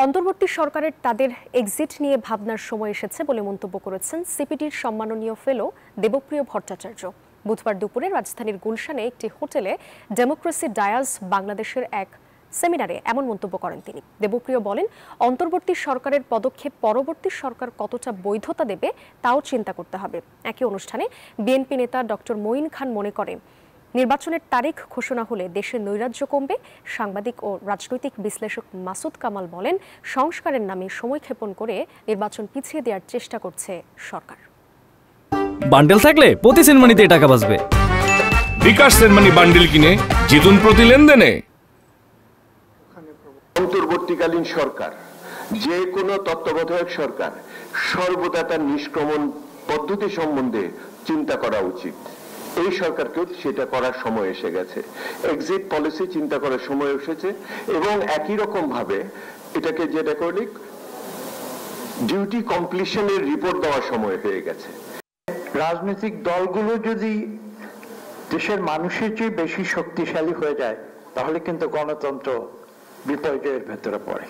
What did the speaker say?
অন্তর্বর্তী সরকারের তাদের এক্সিট নিয়ে ভাবনার সময় এসেছে বলে মন্তব্য করেছেন সিপিডির সম্মাননীয় ফেলো দেবপ্রিয় ভট্টাচার্য। বুধবার দুপুরে রাজধানীর গুলশানে একটি হোটেলে ডেমোক্রেসি ডায়াস বাংলাদেশের এক সেমিনারে এমন মন্তব্য করেন তিনি। দেবপ্রিয় বলেন, অন্তর্বর্তী সরকারের পদক্ষেপ পরবর্তী সরকার কতটা বৈধতা দেবে তাও চিন্তা করতে হবে। একই অনুষ্ঠানে বিএনপি নেতা ডক্টর মঈন খান মনে করেন, নির্বাচনের তারিখ ঘোষণা হলে দেশের নৈরাজ্য কমবে। সাংবাদিক ও রাজনৈতিক বিশ্লেষক মাসুদ কামাল বলেন, সংস্কারের নামে সময়ক্ষেপণ করে নির্বাচন পিছিয়ে দেওয়ার চেষ্টা করছে সরকার। বান্ডেল থাকলে প্রতি সেনমানিতে টাকা বাঁচবে। বিকাশ সেনমানি বান্ডেল কিনে জিতুন প্রতি লেনদেনে। অন্তর্বর্তীকালীন সরকার, যে কোনো তত্ত্বাবধায়ক সরকার সর্বদা তার নিষ্ক্রমণ পদ্ধতি সম্বন্ধে চিন্তা করা উচিত। এই সরকারকেও সেটা করার সময় এসে গেছে। এক্সিট পলিসি চিন্তা করার সময় এসেছে এবং একই রকম ভাবে এটাকে যেটা করলে ডিউটি কমপ্লিশনের রিপোর্ট দেওয়ার সময় হয়ে গেছে। রাজনৈতিক দলগুলো যদি দেশের মানুষের চেয়ে বেশি শক্তিশালী হয়ে যায় তাহলে কিন্তু গণতন্ত্র বিপর্যয়ের ভেতরে পড়ে।